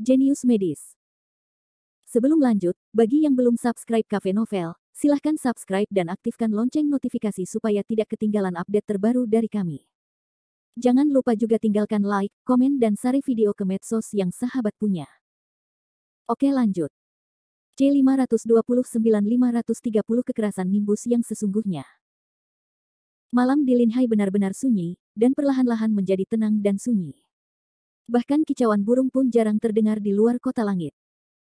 Genius Medis. Sebelum lanjut, bagi yang belum subscribe Cafe Novel, silahkan subscribe dan aktifkan lonceng notifikasi supaya tidak ketinggalan update terbaru dari kami. Jangan lupa juga tinggalkan like, komen dan share video ke medsos yang sahabat punya. Oke lanjut. C529-530 kekerasan Nimbus yang sesungguhnya. Malam di Linhai benar-benar sunyi, dan perlahan-lahan menjadi tenang dan sunyi. Bahkan kicauan burung pun jarang terdengar di luar kota langit.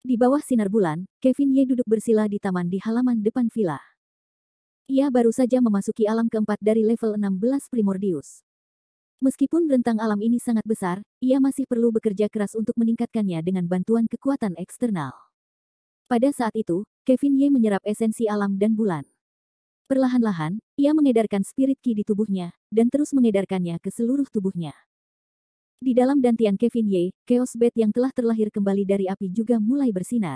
Di bawah sinar bulan, Kevin Ye duduk bersila di taman di halaman depan villa. Ia baru saja memasuki alam keempat dari level 16 Primordius. Meskipun rentang alam ini sangat besar, ia masih perlu bekerja keras untuk meningkatkannya dengan bantuan kekuatan eksternal. Pada saat itu, Kevin Ye menyerap esensi alam dan bulan. Perlahan-lahan, ia mengedarkan spirit ki di tubuhnya, dan terus mengedarkannya ke seluruh tubuhnya. Di dalam dantian Kevin Ye, Chaos Bat yang telah terlahir kembali dari api juga mulai bersinar.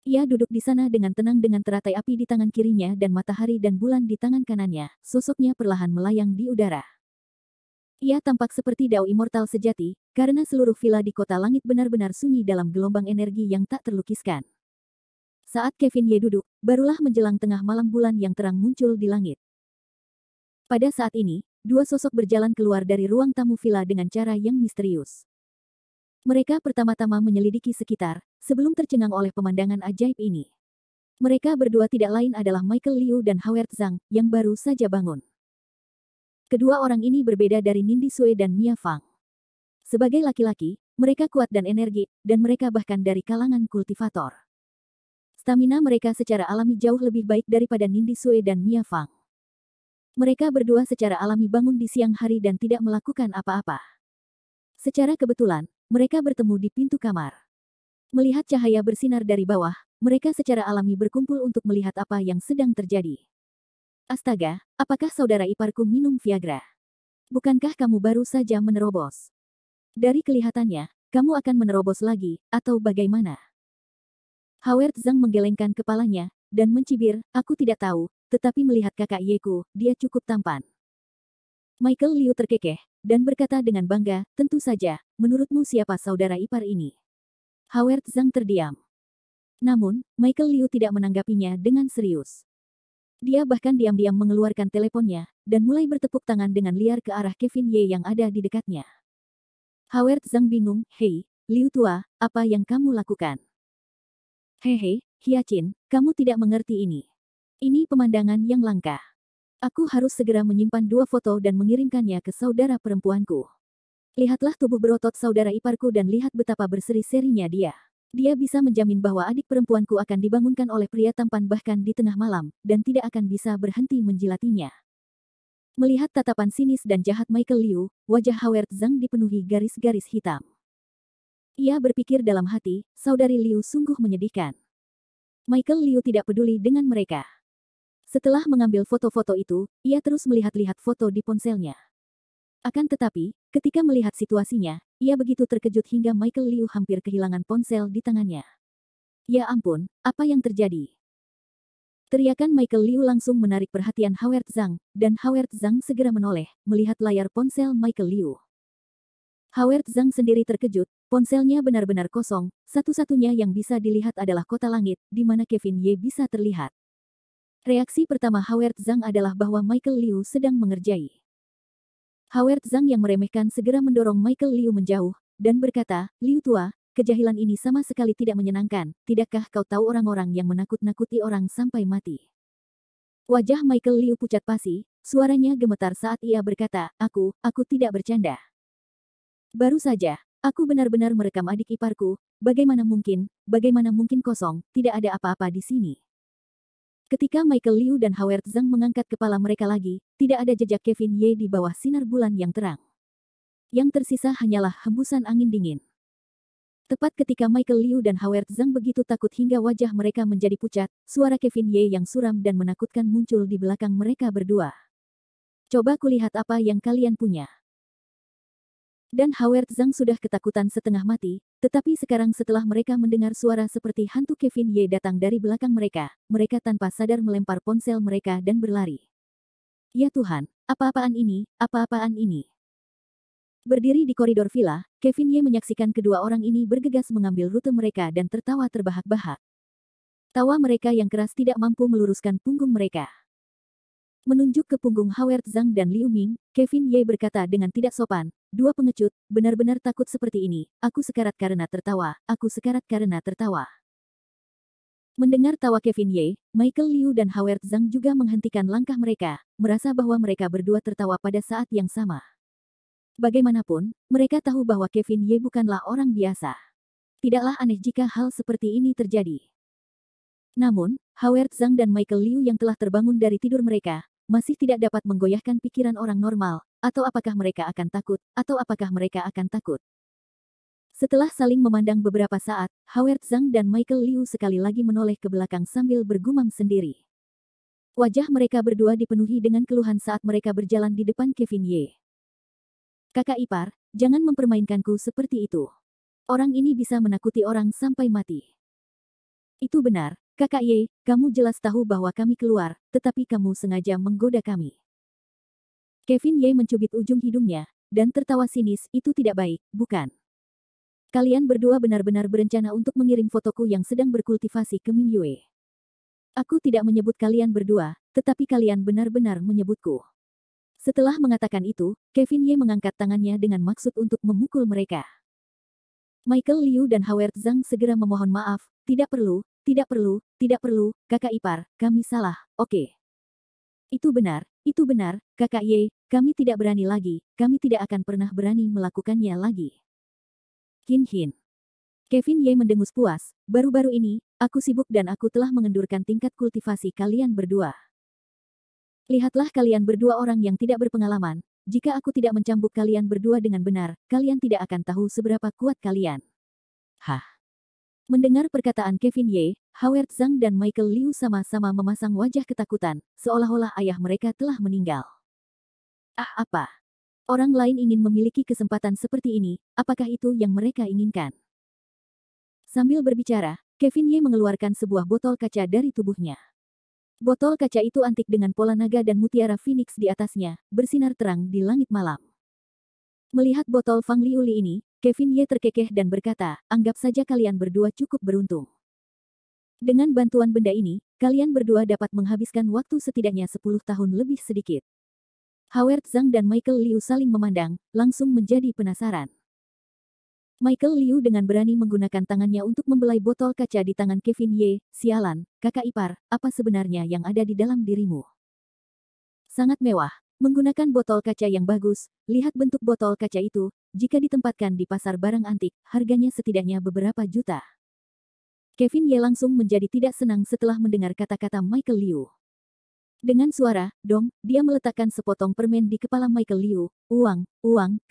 Ia duduk di sana dengan tenang dengan teratai api di tangan kirinya dan matahari dan bulan di tangan kanannya, sosoknya perlahan melayang di udara. Ia tampak seperti dao immortal sejati, karena seluruh villa di kota langit benar-benar sunyi dalam gelombang energi yang tak terlukiskan. Saat Kevin Ye duduk, barulah menjelang tengah malam bulan yang terang muncul di langit. Pada saat ini, dua sosok berjalan keluar dari ruang tamu villa dengan cara yang misterius. Mereka pertama-tama menyelidiki sekitar, sebelum tercengang oleh pemandangan ajaib ini. Mereka berdua tidak lain adalah Michael Liu dan Howard Zhang, yang baru saja bangun. Kedua orang ini berbeda dari Nindi Sue dan Mia Fang. Sebagai laki-laki, mereka kuat dan energi, dan mereka bahkan dari kalangan kultivator. Stamina mereka secara alami jauh lebih baik daripada Nindi Sue dan Mia Fang. Mereka berdua secara alami bangun di siang hari dan tidak melakukan apa-apa. Secara kebetulan, mereka bertemu di pintu kamar. Melihat cahaya bersinar dari bawah, mereka secara alami berkumpul untuk melihat apa yang sedang terjadi. Astaga, apakah saudara iparku minum Viagra? Bukankah kamu baru saja menerobos? Dari kelihatannya, kamu akan menerobos lagi, atau bagaimana? Howard Zhang menggelengkan kepalanya, dan mencibir, aku tidak tahu, tetapi melihat kakak Yeku, dia cukup tampan. Michael Liu terkekeh, dan berkata dengan bangga, tentu saja, menurutmu siapa saudara ipar ini? Howard Zhang terdiam. Namun, Michael Liu tidak menanggapinya dengan serius. Dia bahkan diam-diam mengeluarkan teleponnya, dan mulai bertepuk tangan dengan liar ke arah Kevin Ye yang ada di dekatnya. Howard Zhang bingung, hei, Liu tua, apa yang kamu lakukan? Hehe, Hyacin, kamu tidak mengerti ini. Ini pemandangan yang langka. Aku harus segera menyimpan dua foto dan mengirimkannya ke saudara perempuanku. Lihatlah tubuh berotot saudara iparku dan lihat betapa berseri-serinya dia. Dia bisa menjamin bahwa adik perempuanku akan dibangunkan oleh pria tampan bahkan di tengah malam, dan tidak akan bisa berhenti menjilatinya. Melihat tatapan sinis dan jahat Michael Liu, wajah Howard Zhang dipenuhi garis-garis hitam. Ia berpikir dalam hati, saudari Liu sungguh menyedihkan. Michael Liu tidak peduli dengan mereka. Setelah mengambil foto-foto itu, ia terus melihat-lihat foto di ponselnya. Akan tetapi, ketika melihat situasinya, ia begitu terkejut hingga Michael Liu hampir kehilangan ponsel di tangannya. Ya ampun, apa yang terjadi? Teriakan Michael Liu langsung menarik perhatian Howard Zhang, dan Howard Zhang segera menoleh, melihat layar ponsel Michael Liu. Howard Zhang sendiri terkejut, ponselnya benar-benar kosong, satu-satunya yang bisa dilihat adalah kota langit, di mana Kevin Ye bisa terlihat. Reaksi pertama Howard Zhang adalah bahwa Michael Liu sedang mengerjai. Howard Zhang yang meremehkan segera mendorong Michael Liu menjauh, dan berkata, Liu tua, kejahilan ini sama sekali tidak menyenangkan, tidakkah kau tahu orang-orang yang menakut-nakuti orang sampai mati? Wajah Michael Liu pucat pasi, suaranya gemetar saat ia berkata, aku tidak bercanda. Baru saja, aku benar-benar merekam adik iparku, bagaimana mungkin kosong, tidak ada apa-apa di sini. Ketika Michael Liu dan Howard Zhang mengangkat kepala mereka lagi, tidak ada jejak Kevin Ye di bawah sinar bulan yang terang. Yang tersisa hanyalah hembusan angin dingin. Tepat ketika Michael Liu dan Howard Zhang begitu takut hingga wajah mereka menjadi pucat, suara Kevin Ye yang suram dan menakutkan muncul di belakang mereka berdua. Coba kulihat apa yang kalian punya. Dan Howard Zhang sudah ketakutan setengah mati, tetapi sekarang setelah mereka mendengar suara seperti hantu Kevin Ye datang dari belakang mereka, mereka tanpa sadar melempar ponsel mereka dan berlari. Ya Tuhan, apa-apaan ini, apa-apaan ini? Berdiri di koridor villa, Kevin Ye menyaksikan kedua orang ini bergegas mengambil rute mereka dan tertawa terbahak-bahak. Tawa mereka yang keras tidak mampu meluruskan punggung mereka. Menunjuk ke punggung Howard Zhang dan Liu Ming, Kevin Ye berkata dengan tidak sopan, "Dua pengecut, benar-benar takut seperti ini, aku sekarat karena tertawa, aku sekarat karena tertawa." Mendengar tawa Kevin Ye, Michael Liu dan Howard Zhang juga menghentikan langkah mereka, merasa bahwa mereka berdua tertawa pada saat yang sama. Bagaimanapun, mereka tahu bahwa Kevin Ye bukanlah orang biasa. Tidaklah aneh jika hal seperti ini terjadi. Namun, Howard Zhang dan Michael Liu yang telah terbangun dari tidur mereka, masih tidak dapat menggoyahkan pikiran orang normal, atau apakah mereka akan takut, atau apakah mereka akan takut. Setelah saling memandang beberapa saat, Howard Zhang dan Michael Liu sekali lagi menoleh ke belakang sambil bergumam sendiri. Wajah mereka berdua dipenuhi dengan keluhan saat mereka berjalan di depan Kevin Ye. "Kakak ipar, jangan mempermainkanku seperti itu. Orang ini bisa menakuti orang sampai mati." "Itu benar, Kakak Ye, kamu jelas tahu bahwa kami keluar, tetapi kamu sengaja menggoda kami." Kevin Ye mencubit ujung hidungnya, dan tertawa sinis, "Itu tidak baik, bukan? Kalian berdua benar-benar berencana untuk mengirim fotoku yang sedang berkultivasi ke Min Yue. Aku tidak menyebut kalian berdua, tetapi kalian benar-benar menyebutku." Setelah mengatakan itu, Kevin Ye mengangkat tangannya dengan maksud untuk memukul mereka. Michael Liu dan Howard Zhang segera memohon maaf, "Tidak perlu, tidak perlu, tidak perlu, kakak ipar, kami salah, oke. Itu benar, kakak Ye, kami tidak berani lagi, kami tidak akan pernah berani melakukannya lagi." Hin hin. Kevin Ye mendengus puas, "Baru-baru ini, aku sibuk dan aku telah mengendurkan tingkat kultivasi kalian berdua. Lihatlah kalian berdua orang yang tidak berpengalaman, jika aku tidak mencambuk kalian berdua dengan benar, kalian tidak akan tahu seberapa kuat kalian." Hah? Mendengar perkataan Kevin Ye, Howard Zhang dan Michael Liu sama-sama memasang wajah ketakutan, seolah-olah ayah mereka telah meninggal. Ah, apa? Orang lain ingin memiliki kesempatan seperti ini, apakah itu yang mereka inginkan? Sambil berbicara, Kevin Ye mengeluarkan sebuah botol kaca dari tubuhnya. Botol kaca itu antik dengan pola naga dan mutiara phoenix di atasnya, bersinar terang di langit malam. Melihat botol Fang Liuli ini, Kevin Ye terkekeh dan berkata, "Anggap saja kalian berdua cukup beruntung. Dengan bantuan benda ini, kalian berdua dapat menghabiskan waktu setidaknya 10 tahun lebih sedikit." Howard Zhang dan Michael Liu saling memandang, langsung menjadi penasaran. Michael Liu dengan berani menggunakan tangannya untuk membelai botol kaca di tangan Kevin Ye. "Sialan, kakak ipar, apa sebenarnya yang ada di dalam dirimu? Sangat mewah. Menggunakan botol kaca yang bagus, lihat bentuk botol kaca itu, jika ditempatkan di pasar barang antik, harganya setidaknya beberapa juta." Kevin Ye langsung menjadi tidak senang setelah mendengar kata-kata Michael Liu. Dengan suara, dong, dia meletakkan sepotong permen di kepala Michael Liu. Uang,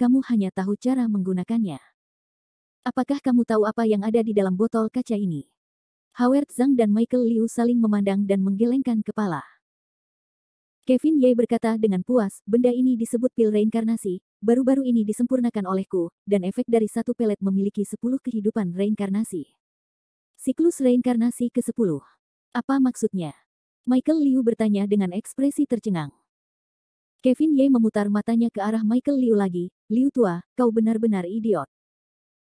kamu hanya tahu cara menggunakannya. Apakah kamu tahu apa yang ada di dalam botol kaca ini?" Howard Zhang dan Michael Liu saling memandang dan menggelengkan kepala. Kevin Ye berkata dengan puas, "Benda ini disebut pil reinkarnasi, baru-baru ini disempurnakan olehku, dan efek dari satu pelet memiliki 10 kehidupan reinkarnasi. Siklus reinkarnasi ke-10. Apa maksudnya?" Michael Liu bertanya dengan ekspresi tercengang. Kevin Ye memutar matanya ke arah Michael Liu lagi, "Liu tua, kau benar-benar idiot.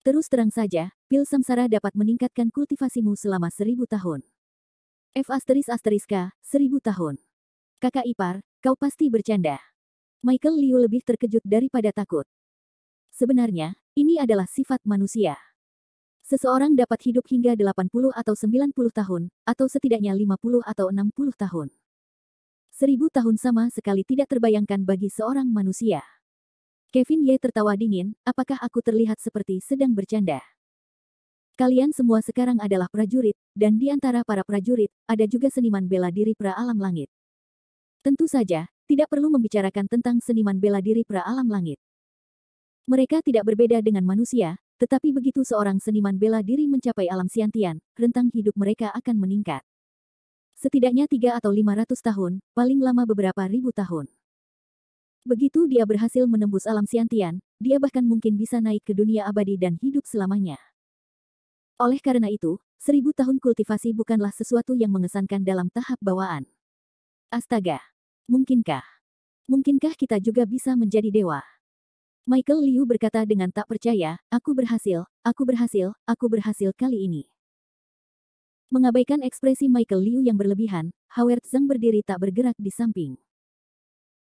Terus terang saja, pil samsara dapat meningkatkan kultivasimu selama 1000 tahun. F***K, 1000 tahun. Kakak ipar, kau pasti bercanda." Michael Liu lebih terkejut daripada takut. Sebenarnya, ini adalah sifat manusia. Seseorang dapat hidup hingga 80 atau 90 tahun, atau setidaknya 50 atau 60 tahun. 1000 tahun sama sekali tidak terbayangkan bagi seorang manusia. Kevin Ye tertawa dingin, "Apakah aku terlihat seperti sedang bercanda? Kalian semua sekarang adalah prajurit, dan di antara para prajurit, ada juga seniman bela diri pra alam langit. Tentu saja, tidak perlu membicarakan tentang seniman bela diri pra alam langit. Mereka tidak berbeda dengan manusia, tetapi begitu seorang seniman bela diri mencapai alam siantian, rentang hidup mereka akan meningkat. Setidaknya 3 atau 500 tahun, paling lama beberapa ribu tahun. Begitu dia berhasil menembus alam siantian, dia bahkan mungkin bisa naik ke dunia abadi dan hidup selamanya. Oleh karena itu, 1000 tahun kultivasi bukanlah sesuatu yang mengesankan dalam tahap bawaan. Astaga! Mungkinkah kita juga bisa menjadi dewa? Michael Liu berkata dengan tak percaya, aku berhasil kali ini. Mengabaikan ekspresi Michael Liu yang berlebihan, Howard Zhang berdiri tak bergerak di samping.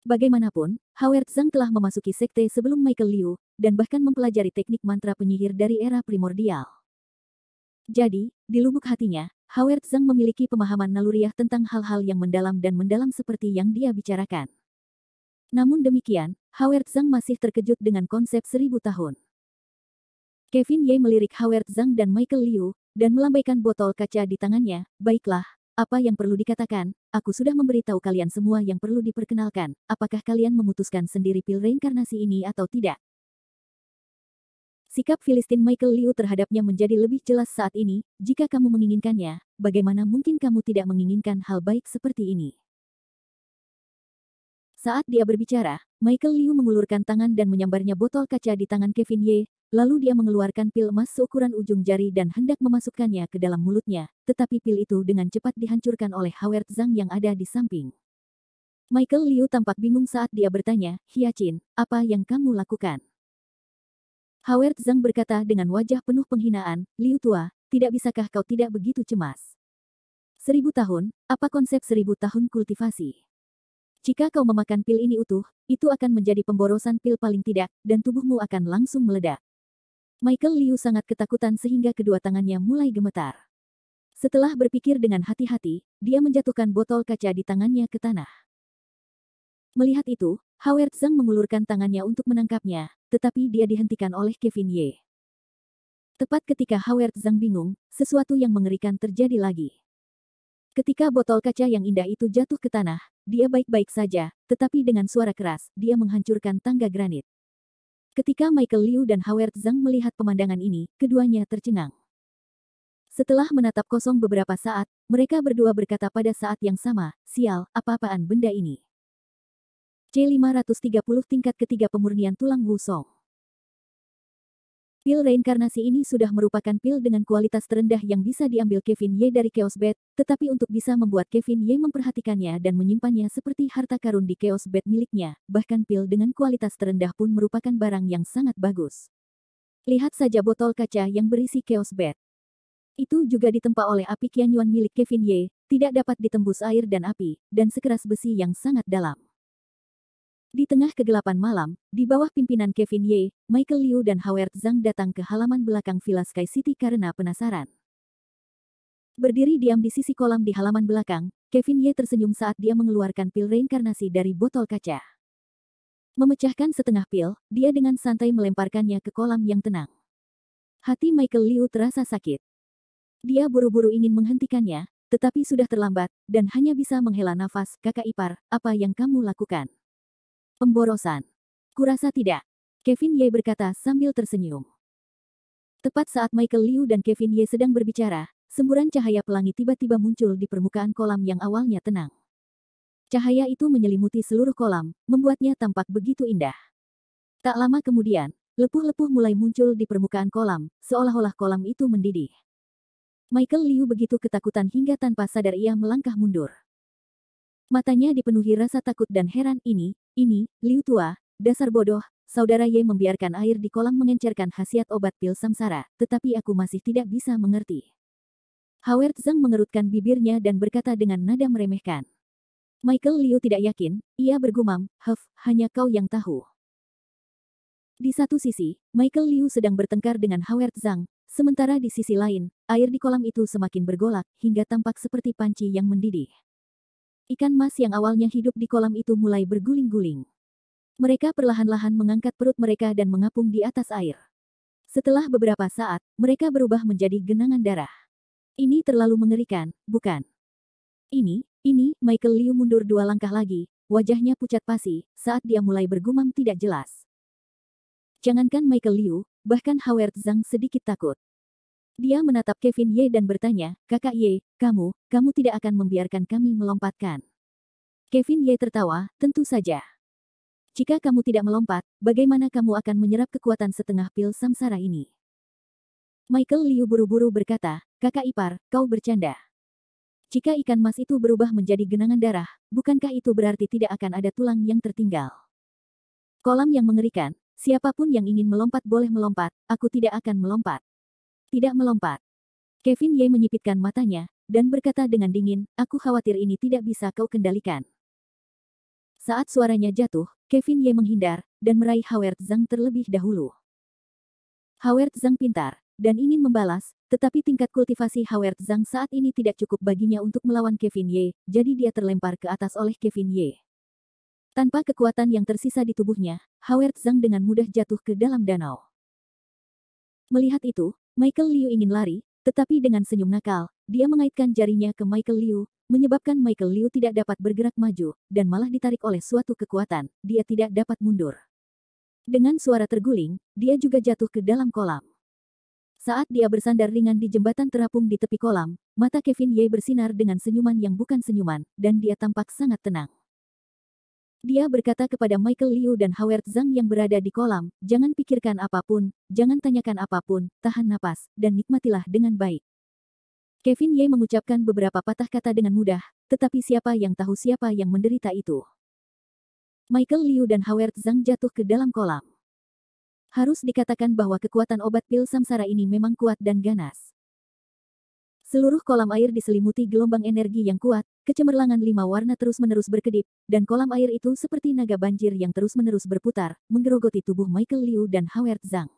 Bagaimanapun, Howard Zhang telah memasuki sekte sebelum Michael Liu, dan bahkan mempelajari teknik mantra penyihir dari era primordial. Jadi, di lubuk hatinya, Howard Zhang memiliki pemahaman naluriah tentang hal-hal yang mendalam dan mendalam seperti yang dia bicarakan. Namun demikian, Howard Zhang masih terkejut dengan konsep 1000 tahun. Kevin Ye melirik Howard Zhang dan Michael Liu, dan melambaikan botol kaca di tangannya. Baiklah, apa yang perlu dikatakan, aku sudah memberitahu kalian semua yang perlu diperkenalkan. Apakah kalian memutuskan sendiri pil reinkarnasi ini atau tidak? Sikap Filistin Michael Liu terhadapnya menjadi lebih jelas saat ini. Jika kamu menginginkannya, bagaimana mungkin kamu tidak menginginkan hal baik seperti ini? Saat dia berbicara, Michael Liu mengulurkan tangan dan menyambarnya botol kaca di tangan Kevin Ye, lalu dia mengeluarkan pil emas seukuran ujung jari dan hendak memasukkannya ke dalam mulutnya, tetapi pil itu dengan cepat dihancurkan oleh Howard Zhang yang ada di samping. Michael Liu tampak bingung saat dia bertanya, Hyacin, apa yang kamu lakukan? Howard Zhang berkata dengan wajah penuh penghinaan, Liu tua, tidak bisakah kau tidak begitu cemas? 1000 tahun, apa konsep 1000 tahun kultivasi? Jika kau memakan pil ini utuh, itu akan menjadi pemborosan pil paling tidak, dan tubuhmu akan langsung meledak. Michael Liu sangat ketakutan sehingga kedua tangannya mulai gemetar. Setelah berpikir dengan hati-hati, dia menjatuhkan botol kaca di tangannya ke tanah. Melihat itu, Howard Zhang mengulurkan tangannya untuk menangkapnya, tetapi dia dihentikan oleh Kevin Ye. Tepat ketika Howard Zhang bingung, sesuatu yang mengerikan terjadi lagi. Ketika botol kaca yang indah itu jatuh ke tanah, dia baik-baik saja, tetapi dengan suara keras, dia menghancurkan tangga granit. Ketika Michael Liu dan Howard Zhang melihat pemandangan ini, keduanya tercengang. Setelah menatap kosong beberapa saat, mereka berdua berkata pada saat yang sama, sial, apa-apaan benda ini? C530 tingkat ketiga pemurnian tulang Wusong. Pil reinkarnasi ini sudah merupakan pil dengan kualitas terendah yang bisa diambil Kevin Ye dari Chaos Bed, tetapi untuk bisa membuat Kevin Ye memperhatikannya dan menyimpannya seperti harta karun di Chaos Bed miliknya, bahkan pil dengan kualitas terendah pun merupakan barang yang sangat bagus. Lihat saja botol kaca yang berisi Chaos Bed. Itu juga ditempa oleh api Qianyuan milik Kevin Ye, tidak dapat ditembus air dan api, dan sekeras besi yang sangat dalam. Di tengah kegelapan malam, di bawah pimpinan Kevin Ye, Michael Liu dan Howard Zhang datang ke halaman belakang Villa Sky City karena penasaran. Berdiri diam di sisi kolam di halaman belakang, Kevin Ye tersenyum saat dia mengeluarkan pil reinkarnasi dari botol kaca. Memecahkan setengah pil, dia dengan santai melemparkannya ke kolam yang tenang. Hati Michael Liu terasa sakit. Dia buru-buru ingin menghentikannya, tetapi sudah terlambat, dan hanya bisa menghela nafas. Kakak ipar, apa yang kamu lakukan? Pemborosan. Kurasa tidak. Kevin Ye berkata sambil tersenyum. Tepat saat Michael Liu dan Kevin Ye sedang berbicara, semburan cahaya pelangi tiba-tiba muncul di permukaan kolam yang awalnya tenang. Cahaya itu menyelimuti seluruh kolam, membuatnya tampak begitu indah. Tak lama kemudian, lepuh-lepuh mulai muncul di permukaan kolam, seolah-olah kolam itu mendidih. Michael Liu begitu ketakutan hingga tanpa sadar ia melangkah mundur. Matanya dipenuhi rasa takut dan heran. Ini, Liu tua, dasar bodoh, saudara Ye membiarkan air di kolam mengencerkan khasiat obat pil samsara, tetapi aku masih tidak bisa mengerti. Howard Zhang mengerutkan bibirnya dan berkata dengan nada meremehkan. Michael Liu tidak yakin, ia bergumam, hanya kau yang tahu. Di satu sisi, Michael Liu sedang bertengkar dengan Howard Zhang, sementara di sisi lain, air di kolam itu semakin bergolak, hingga tampak seperti panci yang mendidih. Ikan mas yang awalnya hidup di kolam itu mulai berguling-guling. Mereka perlahan-lahan mengangkat perut mereka dan mengapung di atas air. Setelah beberapa saat, mereka berubah menjadi genangan darah. Ini terlalu mengerikan, bukan? Ini, Michael Liu mundur 2 langkah lagi, wajahnya pucat pasi, saat dia mulai bergumam tidak jelas. Jangankan Michael Liu, bahkan Howard Zhang sedikit takut. Dia menatap Kevin Ye dan bertanya, Kakak Ye, kamu tidak akan membiarkan kami melompatkan. Kevin Ye tertawa, tentu saja. Jika kamu tidak melompat, bagaimana kamu akan menyerap kekuatan setengah pil samsara ini? Michael Liu buru-buru berkata, Kakak ipar, kau bercanda. Jika ikan mas itu berubah menjadi genangan darah, bukankah itu berarti tidak akan ada tulang yang tertinggal? Kolam yang mengerikan, siapapun yang ingin melompat boleh melompat, aku tidak akan melompat. Tidak melompat. Kevin Ye menyipitkan matanya, dan berkata dengan dingin, aku khawatir ini tidak bisa kau kendalikan. Saat suaranya jatuh, Kevin Ye menghindar, dan meraih Howard Zhang terlebih dahulu. Howard Zhang pintar, dan ingin membalas, tetapi tingkat kultivasi Howard Zhang saat ini tidak cukup baginya untuk melawan Kevin Ye, jadi dia terlempar ke atas oleh Kevin Ye. Tanpa kekuatan yang tersisa di tubuhnya, Howard Zhang dengan mudah jatuh ke dalam danau. Melihat itu, Michael Liu ingin lari, tetapi dengan senyum nakal, dia mengaitkan jarinya ke Michael Liu, menyebabkan Michael Liu tidak dapat bergerak maju, dan malah ditarik oleh suatu kekuatan, dia tidak dapat mundur. Dengan suara terguling, dia juga jatuh ke dalam kolam. Saat dia bersandar ringan di jembatan terapung di tepi kolam, mata Kevin Ye bersinar dengan senyuman yang bukan senyuman, dan dia tampak sangat tenang. Dia berkata kepada Michael Liu dan Howard Zhang yang berada di kolam, jangan pikirkan apapun, jangan tanyakan apapun, tahan napas, dan nikmatilah dengan baik. Kevin Ye mengucapkan beberapa patah kata dengan mudah, tetapi siapa yang tahu siapa yang menderita itu. Michael Liu dan Howard Zhang jatuh ke dalam kolam. Harus dikatakan bahwa kekuatan obat pil samsara ini memang kuat dan ganas. Seluruh kolam air diselimuti gelombang energi yang kuat, kecemerlangan 5 warna terus-menerus berkedip, dan kolam air itu seperti naga banjir yang terus-menerus berputar, menggerogoti tubuh Michael Liu dan Howard Zhang.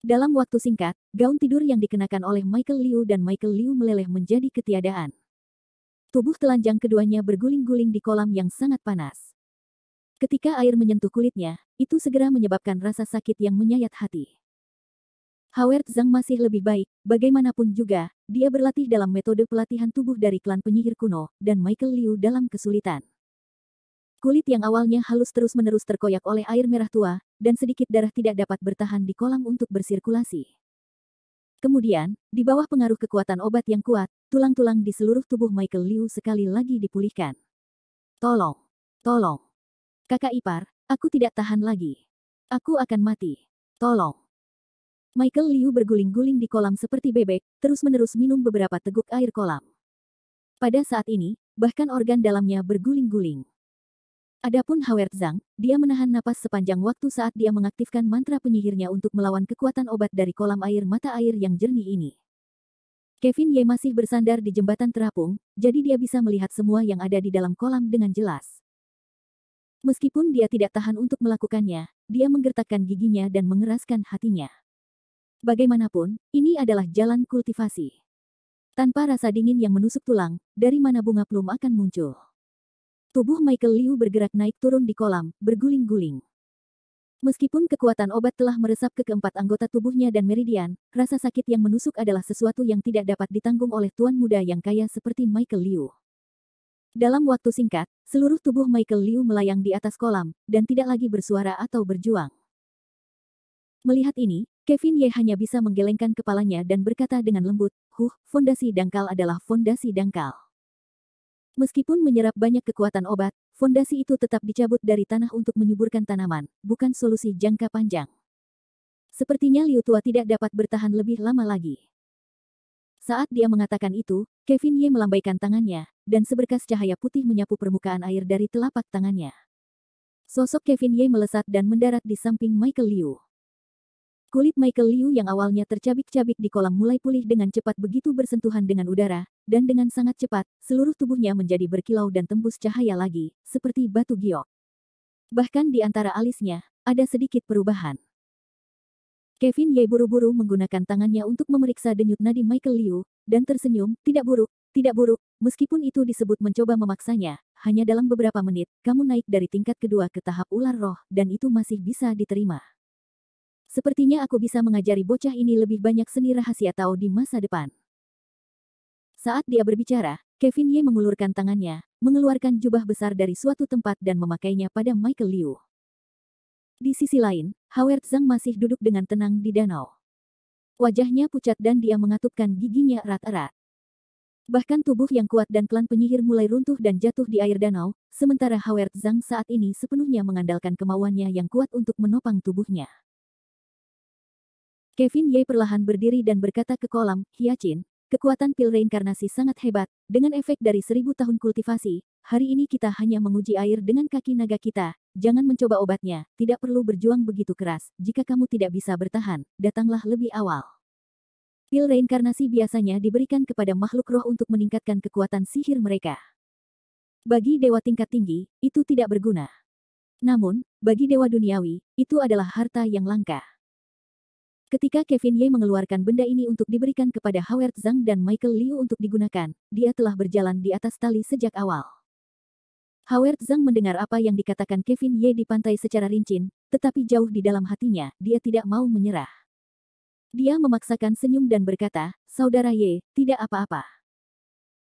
Dalam waktu singkat, gaun tidur yang dikenakan oleh Michael Liu dan Michael Liu meleleh menjadi ketiadaan. Tubuh telanjang keduanya berguling-guling di kolam yang sangat panas. Ketika air menyentuh kulitnya, itu segera menyebabkan rasa sakit yang menyayat hati. Howard Zhang masih lebih baik, bagaimanapun juga, dia berlatih dalam metode pelatihan tubuh dari klan penyihir kuno, dan Michael Liu dalam kesulitan. Kulit yang awalnya halus terus-menerus terkoyak oleh air merah tua, dan sedikit darah tidak dapat bertahan di kolam untuk bersirkulasi. Kemudian, di bawah pengaruh kekuatan obat yang kuat, tulang-tulang di seluruh tubuh Michael Liu sekali lagi dipulihkan. Tolong, tolong. Kakak ipar, aku tidak tahan lagi. Aku akan mati. Tolong. Michael Liu berguling-guling di kolam seperti bebek, terus-menerus minum beberapa teguk air kolam. Pada saat ini, bahkan organ dalamnya berguling-guling. Adapun Howard Zhang, dia menahan napas sepanjang waktu saat dia mengaktifkan mantra penyihirnya untuk melawan kekuatan obat dari kolam air mata air yang jernih ini. Kevin Ye masih bersandar di jembatan terapung, jadi dia bisa melihat semua yang ada di dalam kolam dengan jelas. Meskipun dia tidak tahan untuk melakukannya, dia menggertakkan giginya dan mengeraskan hatinya. Bagaimanapun, ini adalah jalan kultivasi. Tanpa rasa dingin yang menusuk tulang, dari mana bunga plum akan muncul? Tubuh Michael Liu bergerak naik turun di kolam, berguling-guling. Meskipun kekuatan obat telah meresap ke keempat anggota tubuhnya dan meridian, rasa sakit yang menusuk adalah sesuatu yang tidak dapat ditanggung oleh tuan muda yang kaya seperti Michael Liu. Dalam waktu singkat, seluruh tubuh Michael Liu melayang di atas kolam, dan tidak lagi bersuara atau berjuang. Melihat ini, Kevin Ye hanya bisa menggelengkan kepalanya dan berkata dengan lembut, fondasi dangkal adalah fondasi dangkal. Meskipun menyerap banyak kekuatan obat, fondasi itu tetap dicabut dari tanah untuk menyuburkan tanaman, bukan solusi jangka panjang. Sepertinya Liu Tua tidak dapat bertahan lebih lama lagi. Saat dia mengatakan itu, Kevin Ye melambaikan tangannya, dan seberkas cahaya putih menyapu permukaan air dari telapak tangannya. Sosok Kevin Ye melesat dan mendarat di samping Michael Liu. Kulit Michael Liu yang awalnya tercabik-cabik di kolam mulai pulih dengan cepat begitu bersentuhan dengan udara, dan dengan sangat cepat, seluruh tubuhnya menjadi berkilau dan tembus cahaya lagi, seperti batu giok. Bahkan di antara alisnya, ada sedikit perubahan. Kevin Ye buru-buru menggunakan tangannya untuk memeriksa denyut nadi Michael Liu, dan tersenyum, tidak buruk, meskipun itu disebut mencoba memaksanya, hanya dalam beberapa menit, kamu naik dari tingkat kedua ke tahap ular roh, dan itu masih bisa diterima. Sepertinya aku bisa mengajari bocah ini lebih banyak seni rahasia Tao di masa depan. Saat dia berbicara, Kevin Ye mengulurkan tangannya, mengeluarkan jubah besar dari suatu tempat dan memakainya pada Michael Liu. Di sisi lain, Howard Zhang masih duduk dengan tenang di danau. Wajahnya pucat dan dia mengatupkan giginya erat-erat. Bahkan tubuh yang kuat dan klan penyihir mulai runtuh dan jatuh di air danau, sementara Howard Zhang saat ini sepenuhnya mengandalkan kemauannya yang kuat untuk menopang tubuhnya. Kevin Ye perlahan berdiri dan berkata ke kolam, Hyacin, kekuatan pil reinkarnasi sangat hebat, dengan efek dari 1000 tahun kultivasi, hari ini kita hanya menguji air dengan kaki naga kita, jangan mencoba obatnya, tidak perlu berjuang begitu keras, jika kamu tidak bisa bertahan, datanglah lebih awal. Pil reinkarnasi biasanya diberikan kepada makhluk roh untuk meningkatkan kekuatan sihir mereka. Bagi dewa tingkat tinggi, itu tidak berguna. Namun, bagi dewa duniawi, itu adalah harta yang langka. Ketika Kevin Ye mengeluarkan benda ini untuk diberikan kepada Howard Zhang dan Michael Liu untuk digunakan, dia telah berjalan di atas tali sejak awal. Howard Zhang mendengar apa yang dikatakan Kevin Ye di pantai secara rinci, tetapi jauh di dalam hatinya, dia tidak mau menyerah. Dia memaksakan senyum dan berkata, "Saudara Ye, tidak apa-apa."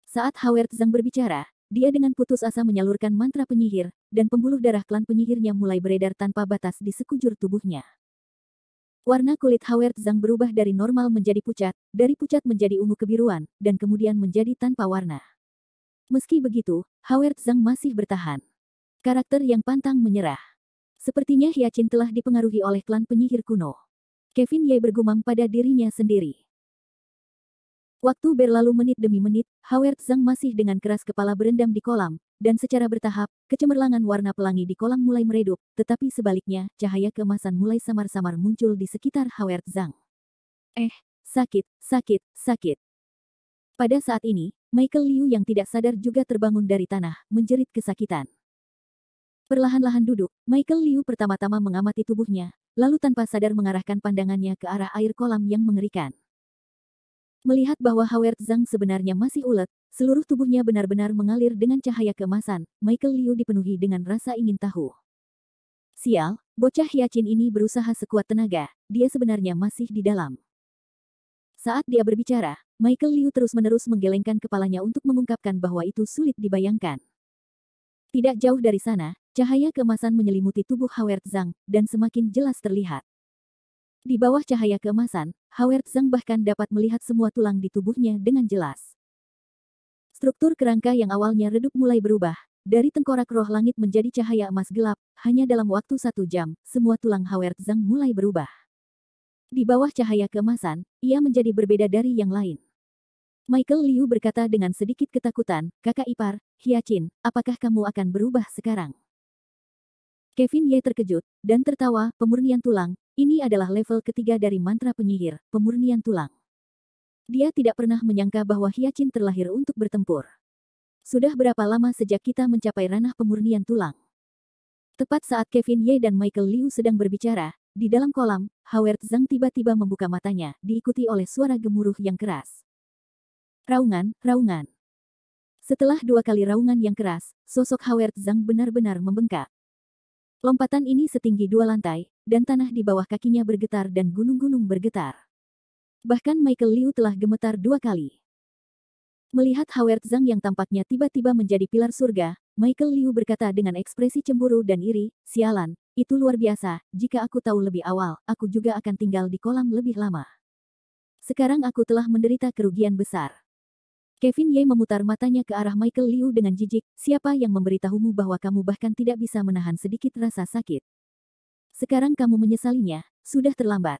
Saat Howard Zhang berbicara, dia dengan putus asa menyalurkan mantra penyihir, dan pembuluh darah klan penyihirnya mulai beredar tanpa batas di sekujur tubuhnya. Warna kulit Howard Zhang berubah dari normal menjadi pucat, dari pucat menjadi ungu kebiruan, dan kemudian menjadi tanpa warna. Meski begitu, Howard Zhang masih bertahan. Karakter yang pantang menyerah. Sepertinya Hyacin telah dipengaruhi oleh klan penyihir kuno. Kevin Ye bergumam pada dirinya sendiri. Waktu berlalu menit demi menit, Howard Zhang masih dengan keras kepala berendam di kolam, dan secara bertahap, kecemerlangan warna pelangi di kolam mulai meredup, tetapi sebaliknya, cahaya keemasan mulai samar-samar muncul di sekitar Howard Zhang. Sakit, sakit, sakit. Pada saat ini, Michael Liu yang tidak sadar juga terbangun dari tanah, menjerit kesakitan. Perlahan-lahan duduk, Michael Liu pertama-tama mengamati tubuhnya, lalu tanpa sadar mengarahkan pandangannya ke arah air kolam yang mengerikan. Melihat bahwa Howard Zhang sebenarnya masih ulet, seluruh tubuhnya benar-benar mengalir dengan cahaya keemasan, Michael Liu dipenuhi dengan rasa ingin tahu. Sial, bocah Hyacin ini berusaha sekuat tenaga, dia sebenarnya masih di dalam. Saat dia berbicara, Michael Liu terus-menerus menggelengkan kepalanya untuk mengungkapkan bahwa itu sulit dibayangkan. Tidak jauh dari sana, cahaya keemasan menyelimuti tubuh Howard Zhang, dan semakin jelas terlihat. Di bawah cahaya keemasan, Howard Zhang bahkan dapat melihat semua tulang di tubuhnya dengan jelas. Struktur kerangka yang awalnya redup mulai berubah, dari tengkorak roh langit menjadi cahaya emas gelap, hanya dalam waktu 1 jam, semua tulang Howard Zhang mulai berubah. Di bawah cahaya keemasan, ia menjadi berbeda dari yang lain. Michael Liu berkata dengan sedikit ketakutan, "Kakak ipar, Hyacin, apakah kamu akan berubah sekarang?" Kevin Ye terkejut, dan tertawa, pemurnian tulang, ini adalah level ketiga dari mantra penyihir, pemurnian tulang. Dia tidak pernah menyangka bahwa Hyacin terlahir untuk bertempur. Sudah berapa lama sejak kita mencapai ranah pemurnian tulang? Tepat saat Kevin Ye dan Michael Liu sedang berbicara, di dalam kolam, Howard Zhang tiba-tiba membuka matanya, diikuti oleh suara gemuruh yang keras. Raungan, raungan. Setelah 2 kali raungan yang keras, sosok Howard Zhang benar-benar membengkak. Lompatan ini setinggi 2 lantai, dan tanah di bawah kakinya bergetar dan gunung-gunung bergetar. Bahkan Michael Liu telah gemetar 2 kali. Melihat Howard Zhang yang tampaknya tiba-tiba menjadi pilar surga, Michael Liu berkata dengan ekspresi cemburu dan iri, "Sialan, itu luar biasa, jika aku tahu lebih awal, aku juga akan tinggal di kolam lebih lama. Sekarang aku telah menderita kerugian besar." Kevin Ye memutar matanya ke arah Michael Liu dengan jijik, "Siapa yang memberitahumu bahwa kamu bahkan tidak bisa menahan sedikit rasa sakit? Sekarang kamu menyesalinya, sudah terlambat."